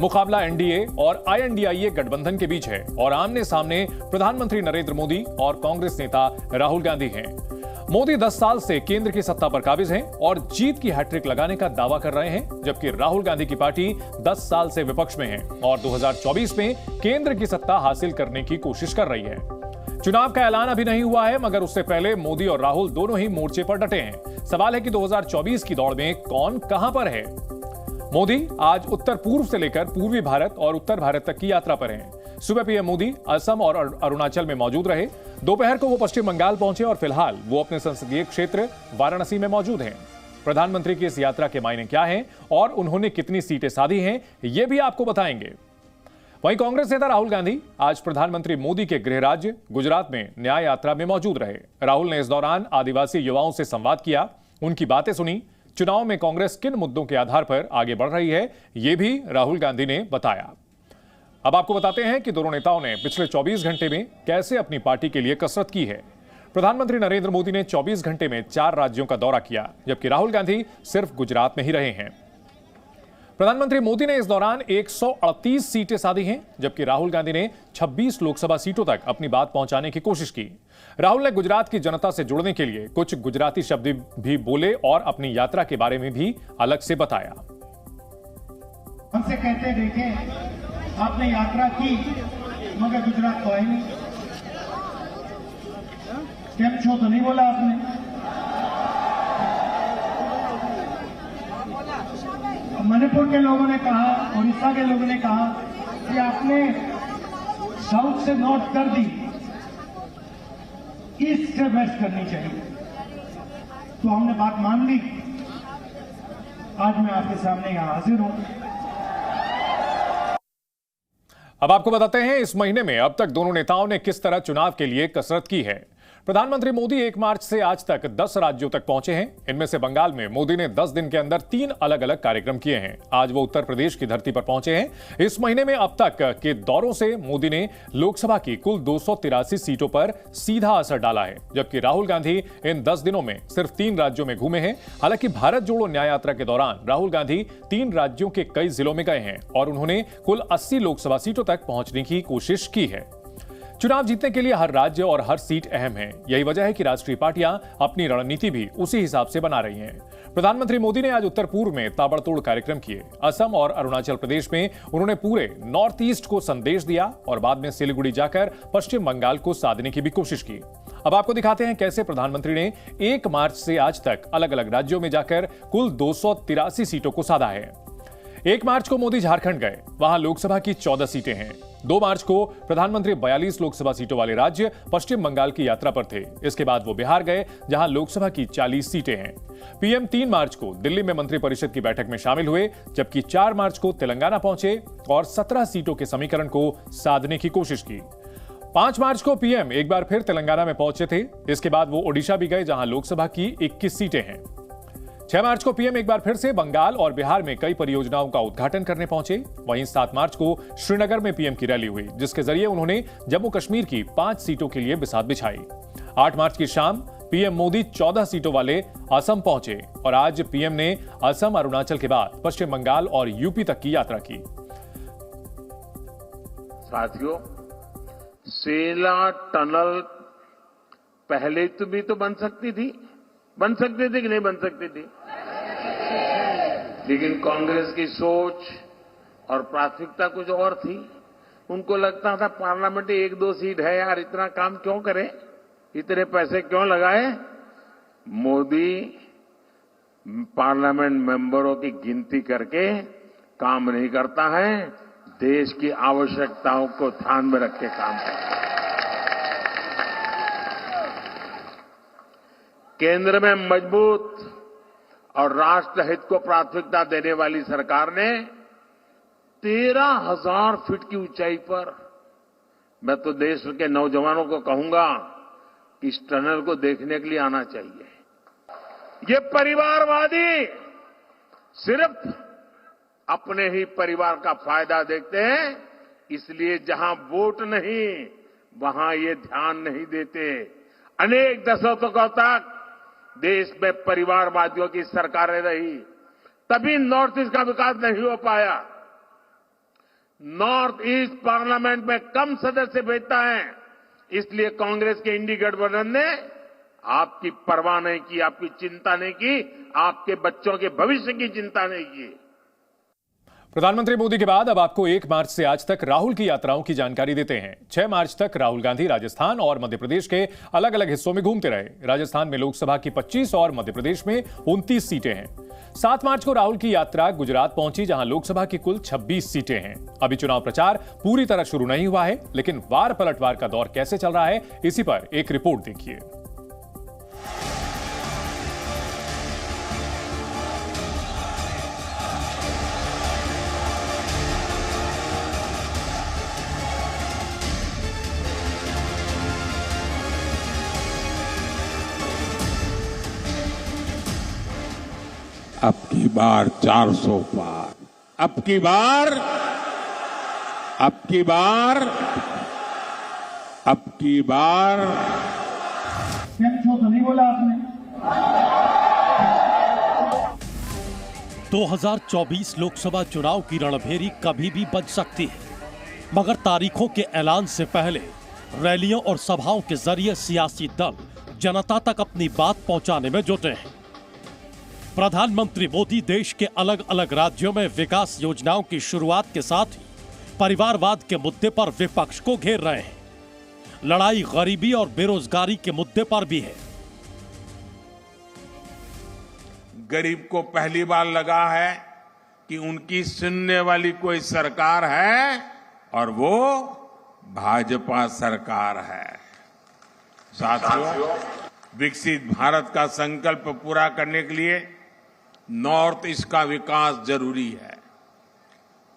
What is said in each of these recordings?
मुकाबला एनडीए और आईएनडीआईए गठबंधन के बीच है और आमने सामने प्रधानमंत्री नरेंद्र मोदी और कांग्रेस नेता राहुल गांधी हैं। मोदी 10 साल से केंद्र की सत्ता पर काबिज हैं और जीत की हैट्रिक लगाने का दावा कर रहे हैं, जबकि राहुल गांधी की पार्टी 10 साल से विपक्ष में है और 2024 में केंद्र की सत्ता हासिल करने की कोशिश कर रही है। चुनाव का ऐलान अभी नहीं हुआ है, मगर उससे पहले मोदी और राहुल दोनों ही मोर्चे पर डटे हैं। सवाल है कि 2024 की दौड़ में कौन कहां पर है। मोदी आज उत्तर पूर्व से लेकर पूर्वी भारत और उत्तर भारत तक की यात्रा पर हैं। सुबह पीएम मोदी असम और अरुणाचल में मौजूद रहे। दोपहर को वो पश्चिम बंगाल पहुंचे और फिलहाल वो अपने संसदीय क्षेत्र वाराणसी में मौजूद हैं। प्रधानमंत्री की इस यात्रा के मायने क्या हैं और उन्होंने कितनी सीटें साधी हैं, ये भी आपको बताएंगे। वहीं कांग्रेस नेता राहुल गांधी आज प्रधानमंत्री मोदी के गृह राज्य गुजरात में न्याय यात्रा में मौजूद रहे। राहुल ने इस दौरान आदिवासी युवाओं से संवाद किया, उनकी बातें सुनी। चुनाव में कांग्रेस किन मुद्दों के आधार पर आगे बढ़ रही है, ये भी राहुल गांधी ने बताया। अब आपको बताते हैं कि दोनों नेताओं ने पिछले 24 घंटे में कैसे अपनी पार्टी के लिए कसरत की है। प्रधानमंत्री नरेंद्र मोदी ने 24 घंटे में 4 राज्यों का दौरा किया, जबकि राहुल गांधी सिर्फ गुजरात में ही रहे हैं। प्रधानमंत्री मोदी ने इस दौरान 138 सीटें साधी हैं, जबकि राहुल गांधी ने 26 लोकसभा सीटों तक अपनी बात पहुंचाने की कोशिश की। राहुल ने गुजरात की जनता से जुड़ने के लिए कुछ गुजराती शब्द भी बोले और अपनी यात्रा के बारे में भी अलग से बताया। हमसे कहते देखे आपने यात्रा की मगर गुजरात तो आई नहीं, केम छो तो नहीं बोला आपने। मणिपुर के लोगों ने कहा, उड़ीसा के लोगों ने कहा कि आपने साउथ से नॉर्थ कर दी, ईस्ट से वेस्ट करनी चाहिए। तो हमने बात मान ली। आज मैं आपके सामने यहां हाजिर हूं। अब आपको बताते हैं इस महीने में अब तक दोनों नेताओं ने किस तरह चुनाव के लिए कसरत की है। प्रधानमंत्री मोदी 1 मार्च से आज तक 10 राज्यों तक पहुंचे हैं। इनमें से बंगाल में मोदी ने 10 दिन के अंदर 3 अलग अलग कार्यक्रम किए हैं। आज वो उत्तर प्रदेश की धरती पर पहुंचे हैं। इस महीने में अब तक के दौरों से मोदी ने लोकसभा की कुल 283 सीटों पर सीधा असर डाला है, जबकि राहुल गांधी इन 10 दिनों में सिर्फ 3 राज्यों में घूमे हैं। हालांकि भारत जोड़ो न्याय यात्रा के दौरान राहुल गांधी 3 राज्यों के कई जिलों में गए हैं और उन्होंने कुल 80 लोकसभा सीटों तक पहुंचने की कोशिश की है। चुनाव जीतने के लिए हर राज्य और हर सीट अहम है। यही वजह है कि राष्ट्रीय पार्टियां अपनी रणनीति भी उसी हिसाब से बना रही हैं। प्रधानमंत्री मोदी ने आज उत्तर पूर्व में ताबड़तोड़ कार्यक्रम किए। असम और अरुणाचल प्रदेश में उन्होंने पूरे नॉर्थ ईस्ट को संदेश दिया और बाद में सिलीगुड़ी जाकर पश्चिम बंगाल को साधने की भी कोशिश की। अब आपको दिखाते हैं कैसे प्रधानमंत्री ने 1 मार्च से आज तक अलग अलग राज्यों में जाकर कुल 283 सीटों को साधा है। 1 मार्च को मोदी झारखंड गए, वहां लोकसभा की 14 सीटें हैं। 2 मार्च को प्रधानमंत्री 42 लोकसभा सीटों वाले राज्य पश्चिम बंगाल की यात्रा पर थे। इसके बाद वो बिहार गए, जहां लोकसभा की 40 सीटें हैं। पीएम 3 मार्च को दिल्ली में मंत्रिपरिषद की बैठक में शामिल हुए, जबकि 4 मार्च को तेलंगाना पहुंचे और 17 सीटों के समीकरण को साधने की कोशिश की। 5 मार्च को पीएम एक बार फिर तेलंगाना में पहुंचे थे। इसके बाद वो ओडिशा भी गए, जहां लोकसभा की 21 सीटें हैं। 6 मार्च को पीएम एक बार फिर से बंगाल और बिहार में कई परियोजनाओं का उद्घाटन करने पहुंचे। वहीं 7 मार्च को श्रीनगर में पीएम की रैली हुई, जिसके जरिए उन्होंने जम्मू कश्मीर की 5 सीटों के लिए बिसात बिछाई। 8 मार्च की शाम पीएम मोदी 14 सीटों वाले असम पहुंचे और आज पीएम ने असम, अरुणाचल के बाद पश्चिम बंगाल और यूपी तक की यात्रा की। साथियों, सेला टनल पहले भी तो बन सकती थी कि नहीं बन सकती थी, लेकिन कांग्रेस की सोच और प्राथमिकता कुछ और थी। उनको लगता था पार्लियामेंट 1-2 सीट है यार, इतना काम क्यों करें, इतने पैसे क्यों लगाए। मोदी पार्लियामेंट मेंबरों की गिनती करके काम नहीं करता है, देश की आवश्यकताओं को ध्यान में रख के काम करता है। केंद्र में मजबूत और राष्ट्र हित को प्राथमिकता देने वाली सरकार ने 13,000 फीट की ऊंचाई पर, मैं तो देश के नौजवानों को कहूंगा कि इस टनल को देखने के लिए आना चाहिए। ये परिवारवादी सिर्फ अपने ही परिवार का फायदा देखते हैं, इसलिए जहां वोट नहीं वहां ये ध्यान नहीं देते। अनेक दशकों तक देश में परिवारवादियों की सरकारें रही, तभी नॉर्थ ईस्ट का विकास नहीं हो पाया। नॉर्थ ईस्ट पार्लियामेंट में कम सदस्य भेजता है, इसलिए कांग्रेस के इंडी गठबंधन ने आपकी परवाह नहीं की, आपकी चिंता नहीं की, आपके बच्चों के भविष्य की चिंता नहीं की। प्रधानमंत्री मोदी के बाद अब आपको 1 मार्च से आज तक राहुल की यात्राओं की जानकारी देते हैं। 6 मार्च तक राहुल गांधी राजस्थान और मध्य प्रदेश के अलग अलग हिस्सों में घूमते रहे। राजस्थान में लोकसभा की 25 और मध्य प्रदेश में 29 सीटें हैं। 7 मार्च को राहुल की यात्रा गुजरात पहुंची, जहां लोकसभा की कुल 26 सीटें हैं। अभी चुनाव प्रचार पूरी तरह शुरू नहीं हुआ है, लेकिन वार पलटवार का दौर कैसे चल रहा है, इसी पर एक रिपोर्ट देखिए। अब की बार 400 पार, अब की बार नहीं बोला आपने। 2024 लोकसभा चुनाव की रणभेरी कभी भी बज सकती है, मगर तारीखों के ऐलान से पहले रैलियों और सभाओं के जरिए सियासी दल जनता तक अपनी बात पहुंचाने में जुटे हैं। प्रधानमंत्री मोदी देश के अलग अलग राज्यों में विकास योजनाओं की शुरुआत के साथ ही परिवारवाद के मुद्दे पर विपक्ष को घेर रहे हैं। लड़ाई गरीबी और बेरोजगारी के मुद्दे पर भी है। गरीब को पहली बार लगा है कि उनकी सुनने वाली कोई सरकार है और वो भाजपा सरकार है। साथियों, विकसित भारत का संकल्प पूरा करने के लिए नॉर्थ ईस्ट का विकास जरूरी है।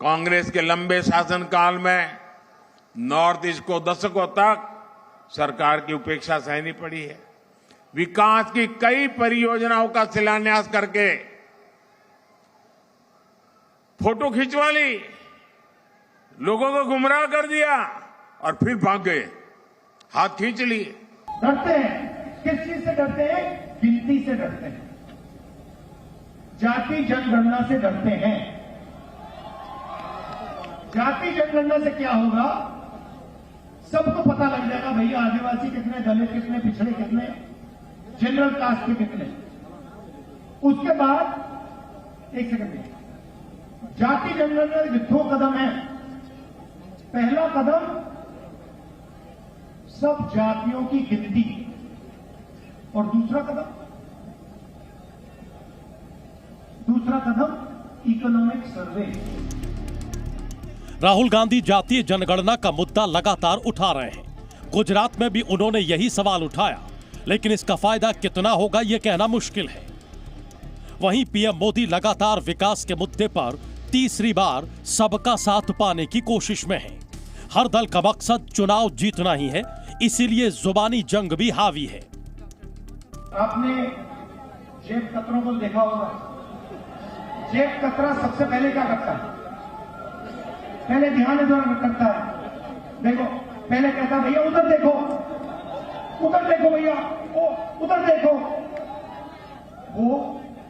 कांग्रेस के लंबे शासनकाल में नॉर्थ ईस्ट को दशकों तक सरकार की उपेक्षा सहनी पड़ी है। विकास की कई परियोजनाओं का शिलान्यास करके फोटो खिंचवा ली, लोगों को गुमराह कर दिया और फिर भाग गए, हाथ खींच लिए। डरते हैं, किस चीज से डरते हैं? गिनती से डरते हैं, जाति जनगणना से डरते हैं। जाति जनगणना से क्या होगा? सबको पता लग जाएगा भैया आदिवासी कितने, दलित कितने, पिछड़े कितने, जनरल कास्ट के कितने। उसके बाद एक सेकंड, जाति जनगणना 2 कदम है। पहला कदम सब जातियों की गिनती और दूसरा कदम इकोनॉमिक सर्वे। राहुल गांधी जातीय जनगणना का मुद्दा लगातार उठा रहे हैं। गुजरात में भी उन्होंने यही सवाल उठाया, लेकिन इसका फायदा कितना होगा यह कहना मुश्किल है। वहीं पीएम मोदी लगातार विकास के मुद्दे पर तीसरी बार सबका साथ पाने की कोशिश में है। हर दल का मकसद चुनाव जीतना ही है, इसीलिए जुबानी जंग भी हावी है। आपने जेब कतरों को देखा होगा। जेब कतरा सबसे पहले क्या करता है? पहले ध्यान करता है। देखो, पहले कहता भैया उधर देखो, उधर देखो भैया, ओ उधर देखो। वो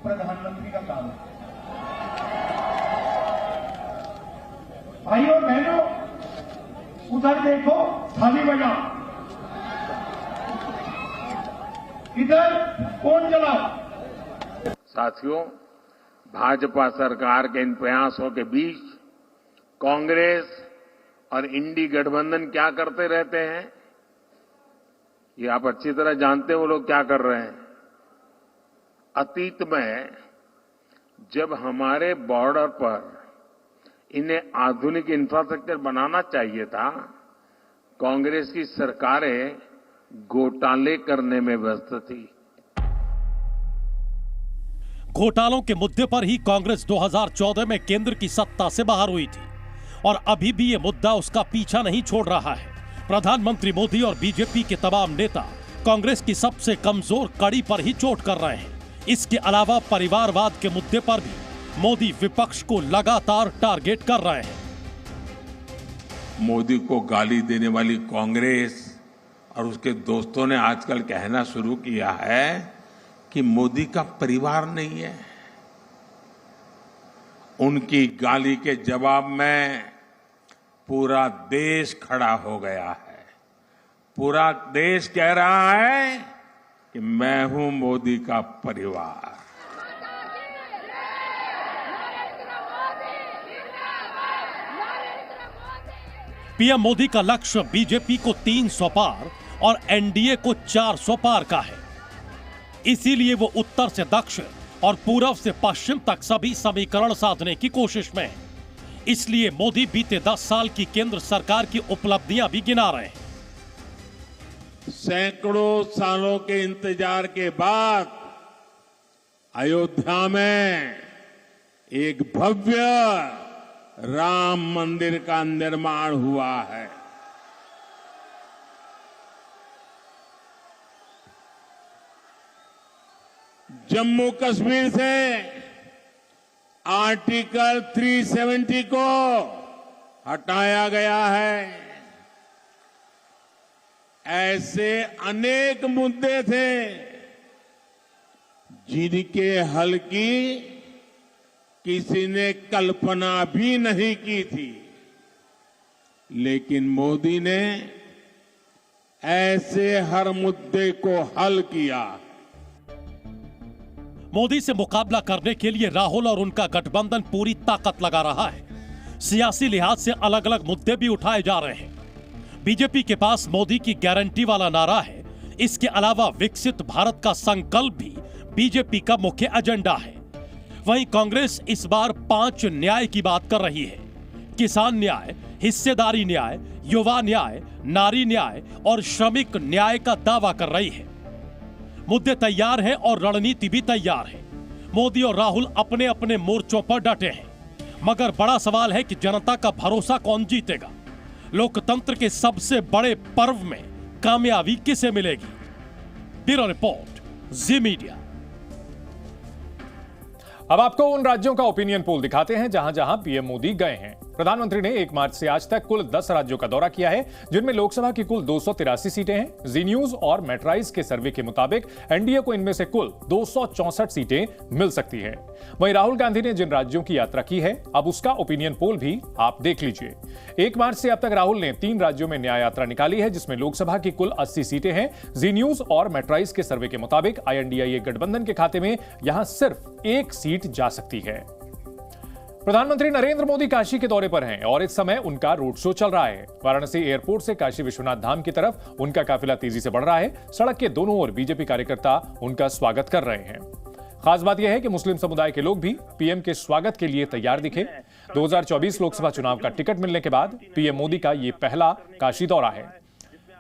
प्रधानमंत्री का काम है। भाइयों बहनों, उधर देखो, थाली बजाओ, इधर फोन चलाओ। साथियों, भाजपा सरकार के इन प्रयासों के बीच कांग्रेस और इंडी गठबंधन क्या करते रहते हैं, ये आप अच्छी तरह जानते हैं वो लोग क्या कर रहे हैं। अतीत में जब हमारे बॉर्डर पर इन्हें आधुनिक इंफ्रास्ट्रक्चर बनाना चाहिए था, कांग्रेस की सरकारें घोटाले करने में व्यस्त थी। घोटालों के मुद्दे पर ही कांग्रेस 2014 में केंद्र की सत्ता से बाहर हुई थी और अभी भी ये मुद्दा उसका पीछा नहीं छोड़ रहा है। प्रधानमंत्री मोदी और बीजेपी के तमाम नेता कांग्रेस की सबसे कमजोर कड़ी पर ही चोट कर रहे हैं। इसके अलावा परिवारवाद के मुद्दे पर भी मोदी विपक्ष को लगातार टारगेट कर रहे हैं। मोदी को गाली देने वाली कांग्रेस और उसके दोस्तों ने आजकल कहना शुरू किया है कि मोदी का परिवार नहीं है। उनकी गाली के जवाब में पूरा देश खड़ा हो गया है। पूरा देश कह रहा है कि मैं हूं मोदी का परिवार। पीएम मोदी का लक्ष्य बीजेपी को 300 पार और एनडीए को 400 पार का है। इसीलिए वो उत्तर से दक्षिण और पूर्व से पश्चिम तक सभी समीकरण साधने की कोशिश में है। इसलिए मोदी बीते 10 साल की केंद्र सरकार की उपलब्धियां भी गिना रहे हैं। सैकड़ों सालों के इंतजार के बाद अयोध्या में एक भव्य राम मंदिर का निर्माण हुआ है। जम्मू कश्मीर से आर्टिकल 370 को हटाया गया है। ऐसे अनेक मुद्दे थे जिनके हल की किसी ने कल्पना भी नहीं की थी, लेकिन मोदी ने ऐसे हर मुद्दे को हल किया। मोदी से मुकाबला करने के लिए राहुल और उनका गठबंधन पूरी ताकत लगा रहा है। सियासी लिहाज से अलग अलग मुद्दे भी उठाए जा रहे हैं। बीजेपी के पास मोदी की गारंटी वाला नारा है। इसके अलावा विकसित भारत का संकल्प भी बीजेपी का मुख्य एजेंडा है। वहीं कांग्रेस इस बार 5 न्याय की बात कर रही है। किसान न्याय, हिस्सेदारी न्याय, युवा न्याय, नारी न्याय और श्रमिक न्याय का दावा कर रही है। मुद्दे तैयार हैं और रणनीति भी तैयार है। मोदी और राहुल अपने अपने मोर्चों पर डटे हैं, मगर बड़ा सवाल है कि जनता का भरोसा कौन जीतेगा। लोकतंत्र के सबसे बड़े पर्व में कामयाबी किसे मिलेगी? ब्यूरो रिपोर्ट, जी मीडिया। अब आपको उन राज्यों का ओपिनियन पोल दिखाते हैं जहां जहां पीएम मोदी गए हैं। प्रधानमंत्री ने 1 मार्च से आज तक कुल 10 राज्यों का दौरा किया है, जिनमें लोकसभा की कुल 283 सीटें हैं। जी न्यूज और मेट्राइज के सर्वे के मुताबिक एनडीए को इनमें से कुल 264 सीटें मिल सकती है। वहीं राहुल गांधी ने जिन राज्यों की यात्रा की है, अब उसका ओपिनियन पोल भी आप देख लीजिए। 1 मार्च से अब तक राहुल ने 3 राज्यों में न्याय यात्रा निकाली है, जिसमें लोकसभा की कुल 80 सीटें हैं। जी न्यूज और मेट्राइज के सर्वे के मुताबिक INDIA गठबंधन के खाते में यहां सिर्फ 1 सीट जा सकती है। प्रधानमंत्री नरेंद्र मोदी काशी के दौरे पर हैं और इस समय उनका रोड शो चल रहा है। वाराणसी एयरपोर्ट से काशी विश्वनाथ धाम की तरफ उनका काफिला तेजी से बढ़ रहा है। सड़क के दोनों ओर बीजेपी कार्यकर्ता उनका स्वागत कर रहे हैं। खास बात यह है कि मुस्लिम समुदाय के लोग भी पीएम के स्वागत के लिए तैयार दिखे। 2024 लोकसभा चुनाव का टिकट मिलने के बाद पीएम मोदी का यह पहला काशी दौरा है।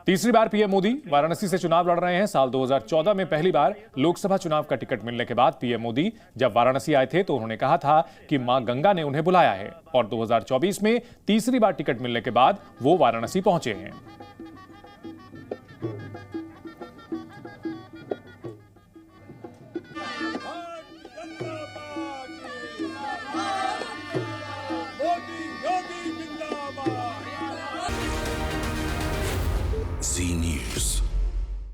तीसरी बार पीएम मोदी वाराणसी से चुनाव लड़ रहे हैं। साल 2014 में पहली बार लोकसभा चुनाव का टिकट मिलने के बाद पीएम मोदी जब वाराणसी आए थे तो उन्होंने कहा था कि मां गंगा ने उन्हें बुलाया है, और 2024 में तीसरी बार टिकट मिलने के बाद वो वाराणसी पहुंचे हैं।